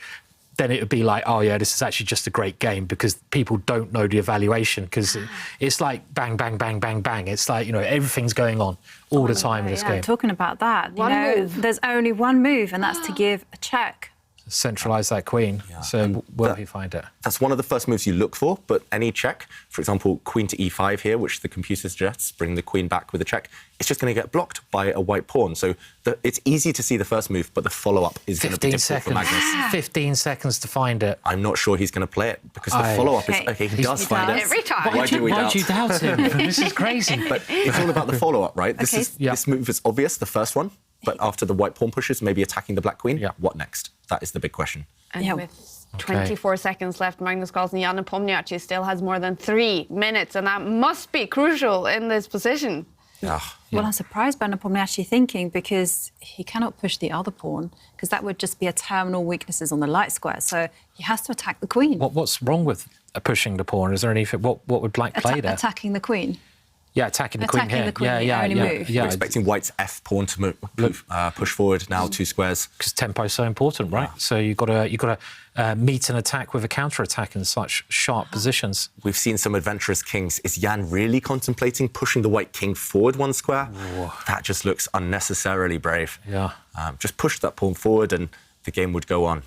then it would be like, oh yeah, this is actually just a great game, because people don't know the evaluation, because it's like bang, bang, bang, bang, bang. It's like, you know, everything's going on all the time in this game. Talking about that, One move. there's only one move, and that's to give a check. Centralise that queen. So will he find it? That's one of the first moves you look for, but any check, for example, queen to e5 here, which the computer suggests, bring the queen back with a check, it's just going to get blocked by a white pawn. So it's easy to see the first move, but the follow-up is going to be difficult for Magnus. 15 seconds to find it. I'm not sure he's going to play it, because the follow-up is, okay, he does find it. Every time. Why do we doubt? Why do you doubt him? This is crazy. But it's all about the follow-up, right? This move is obvious, the first one, but after the white pawn pushes, maybe attacking the black queen, what next? That is the big question. And with 24 seconds left, Magnus Carlsen, Jan Nepomniachtchi still has more than 3 minutes, and that must be crucial in this position. Yeah. Well, I'm surprised by Nepomniachtchi thinking, because he cannot push the other pawn, because that would just be a terminal weaknesses on the light square. So he has to attack the queen. What's wrong with pushing the pawn? Is there anything? What would black play there? Attacking the queen. Yeah, attacking the queen here. Move. We're expecting white's F pawn to push forward now 2 squares. Because tempo is so important, right? So you've got to meet an attack with a counter-attack in such sharp positions. We've seen some adventurous kings. Is Jan really contemplating pushing the white king forward 1 square? Whoa. That just looks unnecessarily brave. Yeah. Just push that pawn forward and the game would go on.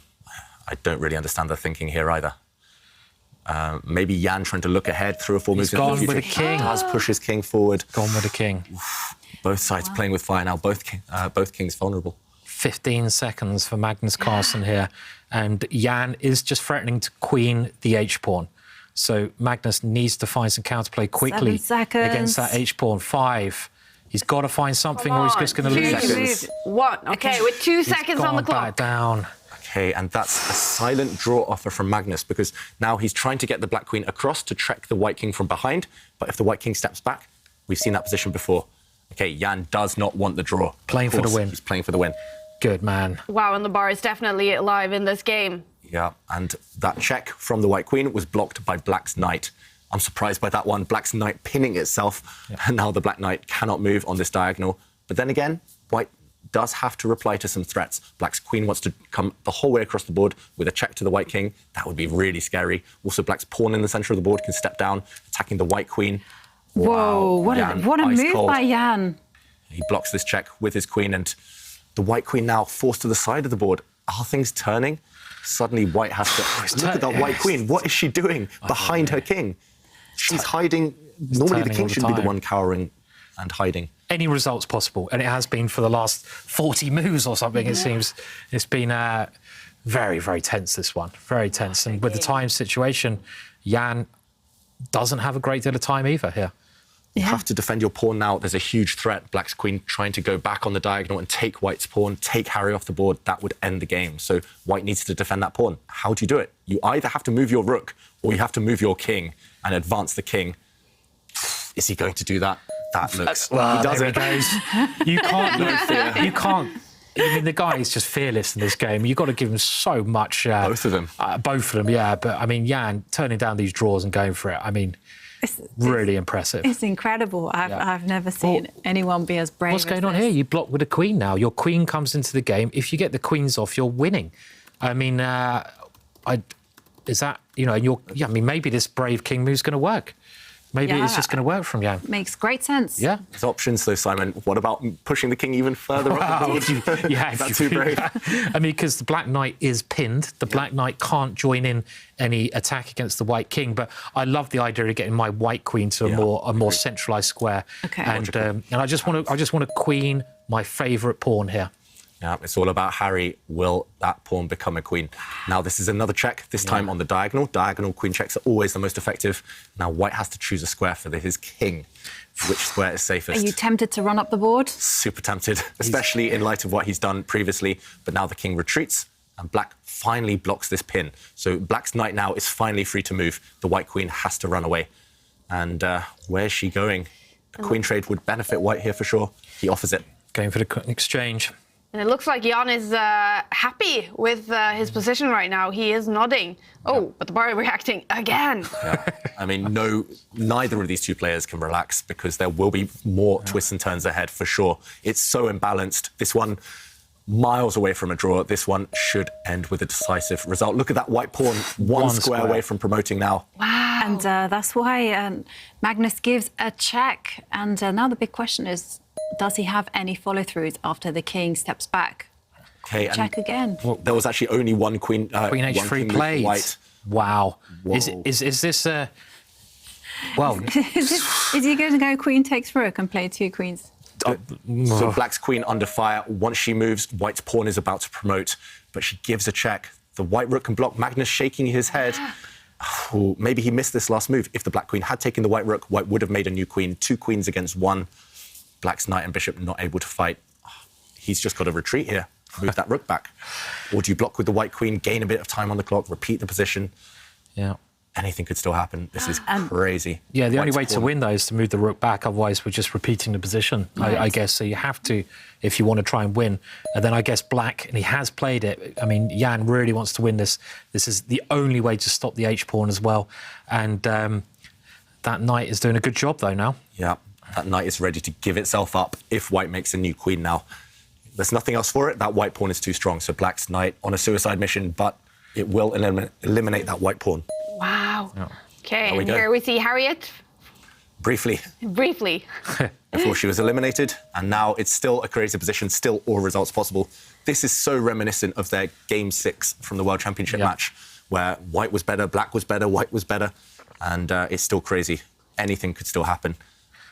I don't really understand the thinking here either. Maybe Jan trying to look ahead 3 or 4 moves. He's gone with a king. Does push his king forward. Gone with a king. Both sides playing with fire now. Both kings vulnerable. 15 seconds for Magnus Carlsen here, and Jan is just threatening to queen the h-pawn. So Magnus needs to find some counterplay quickly 7 seconds. against that h-pawn. 5. He's got to find something, or he's just going to lose. 1. Okay, with 2 seconds on the clock. Back down. Okay, and that's a silent draw offer from Magnus, because now he's trying to get the black queen across to track the white king from behind. But if the white king steps back, we've seen that position before. Okay, Jan does not want the draw. Playing for the win. He's playing for the win. Good man. Wow, and the bar is definitely alive in this game. Yeah, and that check from the white queen was blocked by black's knight. I'm surprised by that one. Black's knight pinning itself, and now the black knight cannot move on this diagonal. But then again, white does have to reply to some threats. Black's queen wants to come the whole way across the board with a check to the white king. That would be really scary. Also, black's pawn in the centre of the board can step down, attacking the white queen. Whoa, what a move by Jan. He blocks this check with his queen, and the white queen now forced to the side of the board. Are things turning? Suddenly, white has to... Look at that white queen. What is she doing behind her king? She's hiding. Normally, the king should be the one cowering and hiding. Any results possible, and it has been for the last 40 moves or something. It seems it's been very, very tense, this one. Very tense. And with the time situation, Jan doesn't have a great deal of time either here. You have to defend your pawn now. There's a huge threat. Black's queen trying to go back on the diagonal and take white's pawn, take Harry off the board. That would end the game. So white needs to defend that pawn. How do you do it? You either have to move your rook or you have to move your king and advance the king. Is he going to do that? That looks... he does it. You can't... You can't... I mean, the guy is just fearless in this game. You've got to give him so much... both of them. Both of them, yeah. But, I mean, Jan turning down these draws and going for it, I mean... Really impressive. It's incredible. I've never seen anyone be as brave. What's going on here? You block with a queen now. Your queen comes into the game. If you get the queens off, you're winning. I mean, is that, you know, I mean, maybe this brave king move's going to work. Maybe it's just going to work from Jan. Makes great sense. Yeah. There's options, though, Simon. What about pushing the king even further up? Is that too brave? I mean, because the black knight is pinned. The black knight can't join in any attack against the white king. But I love the idea of getting my white queen to a more centralised square. Okay. And I just want to queen my favourite pawn here. Yeah, it's all about Harry. Will that pawn become a queen? Now, this is another check, this time on the diagonal. Diagonal queen checks are always the most effective. Now, white has to choose a square for his king. Which square is safest? Are you tempted to run up the board? Super tempted, especially in light of what he's done previously. But now the king retreats, and black finally blocks this pin. So black's knight now is finally free to move. The white queen has to run away. And where's she going? A queen trade would benefit white here for sure. He offers it. Going for the exchange. And it looks like Jan is happy with his position right now. He is nodding. Oh, but the bar reacting again. Yeah. I mean, neither of these two players can relax because there will be more twists and turns ahead for sure. It's so imbalanced. This one, miles away from a draw. This one should end with a decisive result. Look at that white pawn, one square away from promoting now. Wow. And that's why Magnus gives a check. And now the big question is, does he have any follow-throughs after the king steps back? Okay, Check again. Well, there was actually only one queen. Queen H3 king move played. White. Wow. Whoa. Is this well? Is he going to go queen takes rook and play 2 queens? So black's queen under fire. Once she moves, white's pawn is about to promote, but she gives a check. The white rook can block. Magnus shaking his head. Oh, maybe he missed this last move. If the black queen had taken the white rook, white would have made a new queen. 2 queens against 1. Black's knight and bishop not able to fight. He's just got to retreat here. Move that rook back. Or do you block with the white queen, gain a bit of time on the clock, repeat the position? Yeah. Anything could still happen. This is crazy. Yeah, the only White's way to pawn. win, though, is to move the rook back. Otherwise, we're just repeating the position, I guess. So you have to, if you want to try and win. And then I guess black, and he has played it. I mean, Jan really wants to win this. This is the only way to stop the H-pawn as well. And that knight is doing a good job, though, now. Yeah, that knight is ready to give itself up if white makes a new queen now. There's nothing else for it. That white pawn is too strong. So black's knight on a suicide mission, but it will eliminate that white pawn. Wow. Yeah. Okay, we and go. here we see Harriet Briefly, briefly. before she was eliminated, and now it's still a creative position, still all results possible. This is so reminiscent of their Game 6 from the World Championship match, where white was better, black was better, white was better, and it's still crazy. Anything could still happen.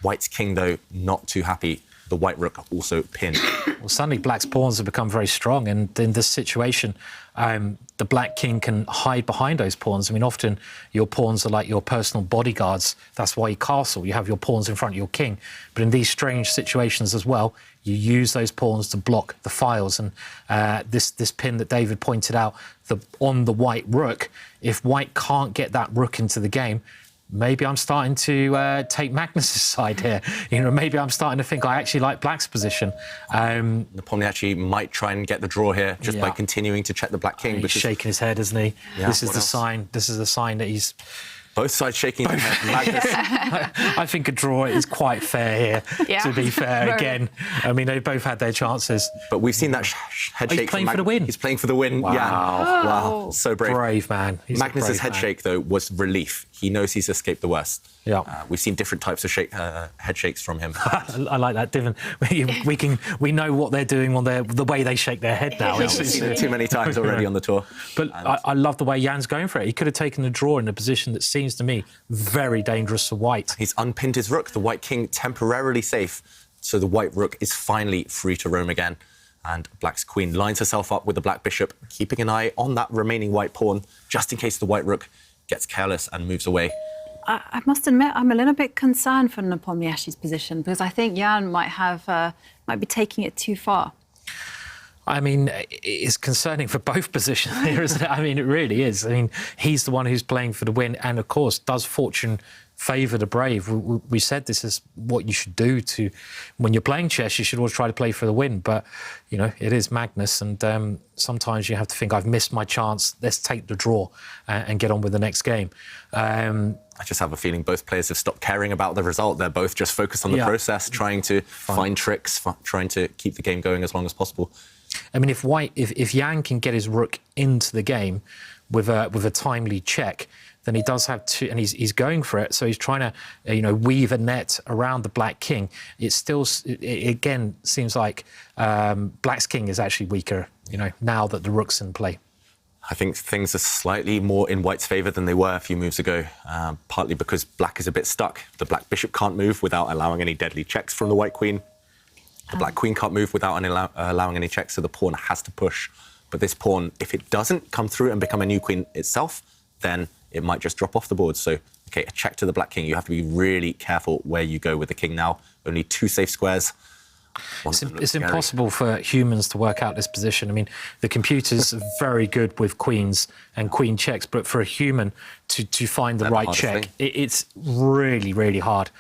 White's king, though, not too happy. The white rook also pinned. Well, suddenly black's pawns have become very strong, and in this situation, the black king can hide behind those pawns. I mean, often your pawns are like your personal bodyguards. That's why you castle. You have your pawns in front of your king. But in these strange situations as well, you use those pawns to block the files. And this pin that David pointed out, on the white rook, if white can't get that rook into the game, maybe I'm starting to take Magnus's side here. You know, maybe I'm starting to think I actually like black's position. Nepomniachtchi might try and get the draw here just by continuing to check the black king. He's shaking his head, isn't he? Yeah, this is what the else? sign. This is the sign that he's. Both sides shaking their head. Magnus, I think a draw is quite fair here. Yeah. To be fair, Very. again, I mean they both had their chances. but we've seen that head shake. He's playing from for the win. He's playing for the win. Wow. Yeah. Wow. So brave. Brave man. He's a Magnus's brave head man. shake, though, was relief. He knows he's escaped the worst. Yeah. We've seen different types of head shakes from him. I like that, Divin. We know what they're doing on the way they shake their head now. We've seen it too many times already on the tour. But I love the way Jan's going for it. He could have taken the draw in a position that seems to me very dangerous for white. He's unpinned his rook. The white king temporarily safe. So the white rook is finally free to roam again. And black's queen lines herself up with the black bishop, keeping an eye on that remaining white pawn, just in case the white rook gets careless and moves away. I must admit, I'm a little bit concerned for Nepomniachtchi's position because I think Jan might be taking it too far. I mean, it's concerning for both positions here, isn't it? I mean, it really is. I mean, he's the one who's playing for the win. And, of course, does fortune favour the brave? We said this is what you should do when you're playing chess. You should always try to play for the win. But, you know, it is Magnus. And sometimes you have to think, I've missed my chance. Let's take the draw and get on with the next game. I just have a feeling both players have stopped caring about the result. They're both just focused on the process, trying to find tricks, trying to keep the game going as long as possible. I mean, if Jan can get his rook into the game with a timely check, then he does have two, and he's going for it. So he's trying to, weave a net around the black king. It again seems like black's king is actually weaker, now that the rook's in play. I think things are slightly more in white's favour than they were a few moves ago, partly because black is a bit stuck. The black bishop can't move without allowing any deadly checks from the white queen. The black queen can't move without allowing any checks, so the pawn has to push. But this pawn, if it doesn't come through and become a new queen itself, then it might just drop off the board. So, OK, a check to the black king. You have to be really careful where you go with the king now. Only 2 safe squares. It's impossible for humans to work out this position. I mean, the computer's very good with queens and queen checks, but for a human to find the right check, it's really, really hard.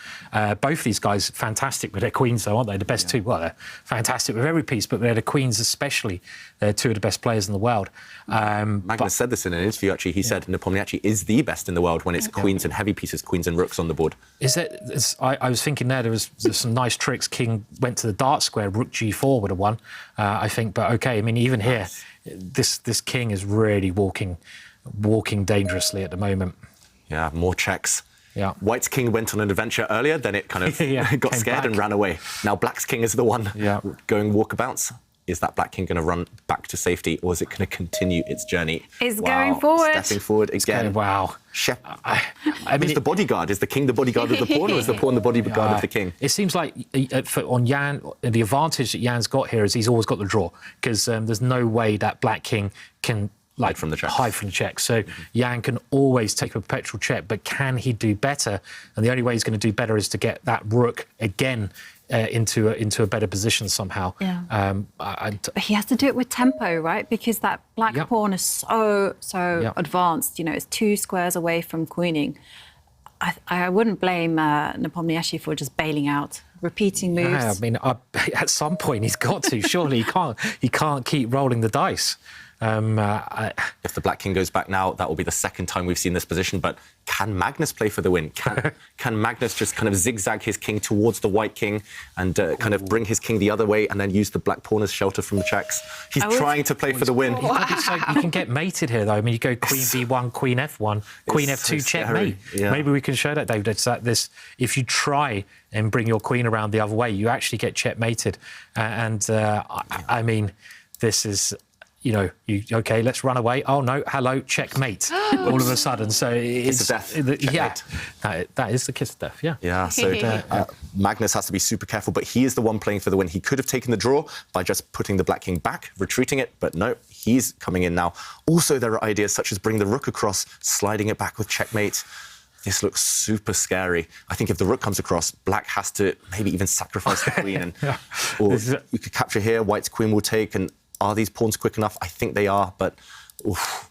Both these guys are fantastic with their queens, though, aren't they? The best two. Well, they're fantastic with every piece, but they're queens especially. They're 2 of the best players in the world. Magnus said this in an interview, actually. He said Nepomniachtchi is the best in the world when it's queens and heavy pieces, queens and rooks on the board. I was thinking there was some nice tricks. King went to the dart square, rook g4 would have won, I think. But OK, I mean, even here, this king is really walking dangerously at the moment. Yeah, more checks. Yeah. White's king went on an adventure earlier, then it kind of got scared back and ran away. Now Black's king is the one going walkabouts. Is that Black king going to run back to safety, or is it going to continue its journey? It's going forward. Stepping forward again. Wow. I mean, is the bodyguard? Is the king the bodyguard of the pawn, or is the pawn the bodyguard of the king? It seems like on Jan, the advantage that Jan's got here is he's always got the draw, because there's no way that Black king can hide from the check. So Jan can always take a perpetual check, but can he do better? And the only way he's going to do better is to get that rook again into a better position somehow. Yeah. But he has to do it with tempo, right? Because that black pawn is so advanced. You know, it's 2 squares away from queening. I wouldn't blame Nepomniachtchi for just bailing out, repeating moves. Yeah, I mean, at some point he's got to. Surely he can't keep rolling the dice. If the Black king goes back now, that will be the second time we've seen this position. But can Magnus play for the win? Can Magnus just kind of zigzag his king towards the White king and kind of bring his king the other way and then use the Black pawn as shelter from the checks? He's trying to play for the win. You can get mated here, though. I mean, you go queen b1, queen f1, queen f2, checkmate. Yeah. Maybe we can show that, David. It's that if you try and bring your queen around the other way, you actually get checkmated. I mean, this is... You know, OK, let's run away. Oh, no, hello, checkmate, all of a sudden. So it's... Kiss of death. Yeah, that is the kiss of death, yeah. Yeah, so Magnus has to be super careful, but he is the one playing for the win. He could have taken the draw by just putting the Black king back, retreating it, but no, he's coming in now. Also, there are ideas such as bring the rook across, sliding it back with checkmate. This looks super scary. I think if the rook comes across, Black has to maybe even sacrifice the queen. And, or you could capture here, White's queen will take, and are these pawns quick enough? I think they are, but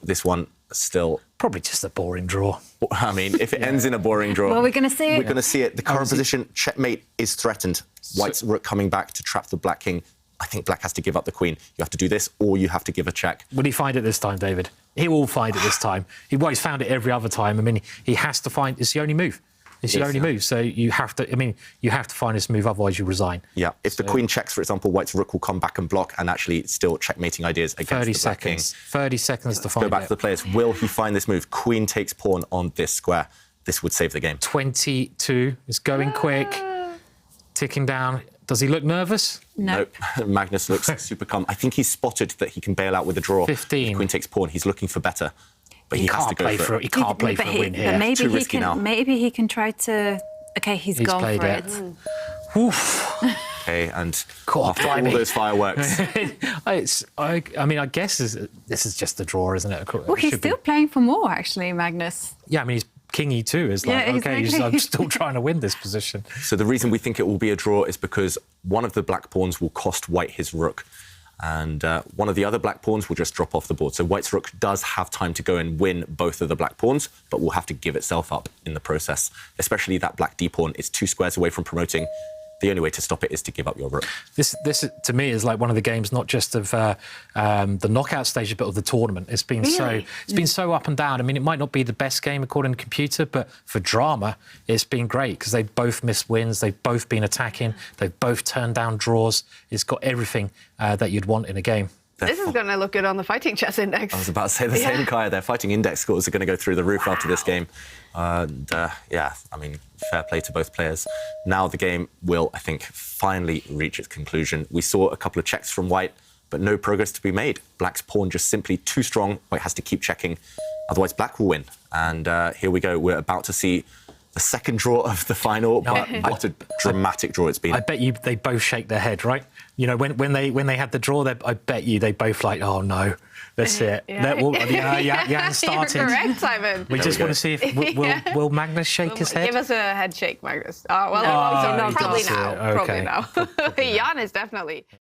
this one still... Probably just a boring draw. I mean, if it ends in a boring draw... Well, we're going to see it. We're going to see it. The current position, checkmate, is threatened. White's rook coming back to trap the Black king. I think Black has to give up the queen. You have to do this, or you have to give a check. Will he find it this time, David? He will find it this time. He's found it every other time. I mean, he has to find... It's the only move. It's the only move, so you have to. I mean, you have to find this move, otherwise you resign. Yeah, if the queen checks, for example, White's rook will come back and block, and actually still checkmating ideas against 30 the Black king. 30 seconds to find it. Go back to the players. Will he find this move? Queen takes pawn on this square. This would save the game. 22 is going quick, ticking down. Does he look nervous? Nope. Magnus looks super calm. I think he's spotted that he can bail out with a draw. 15. If Queen takes pawn. He's looking for better. But he has to go for it. He can't play for a win here. But maybe Too risky now. Maybe he can try to... OK, he's gone for it. Oof. OK, and after all those fireworks... I mean, I guess this is just a draw, isn't it? Well, he's still playing for more, actually, Magnus. Yeah, I mean, he's king e2 is like, OK, exactly. I'm still trying to win this position. So the reason we think it will be a draw is because one of the Black pawns will cost White his rook. And one of the other Black pawns will just drop off the board. So White's rook does have time to go and win both of the Black pawns, but will have to give itself up in the process. Especially that Black d pawn is 2 squares away from promoting. The only way to stop it is to give up your rook. This to me is like one of the games, not just of the knockout stage, but of the tournament. It's been been so up and down. I mean, it might not be the best game according to computer, but for drama, it's been great because they've both missed wins, they've both been attacking, they've both turned down draws. It's got everything that you'd want in a game. This is going to look good on the Fighting Chess Index. I was about to say the same, Kaya. Their Fighting Index scores are going to go through the roof after this game. And, yeah, I mean, fair play to both players. Now the game will, I think, finally reach its conclusion. We saw a couple of checks from White, but no progress to be made. Black's pawn just simply too strong. White has to keep checking. Otherwise, Black will win. And here we go. We're about to see the second draw of the final, but what a dramatic draw it's been. I bet you they both shake their head, right? You know, when they had the draw, I bet you they both like, oh no, that's it. Yeah, started. You're correct, Simon. We just want to see if will Magnus shake his head. Give us a head shake, Magnus. Probably now. Okay. Probably now. Jan is definitely.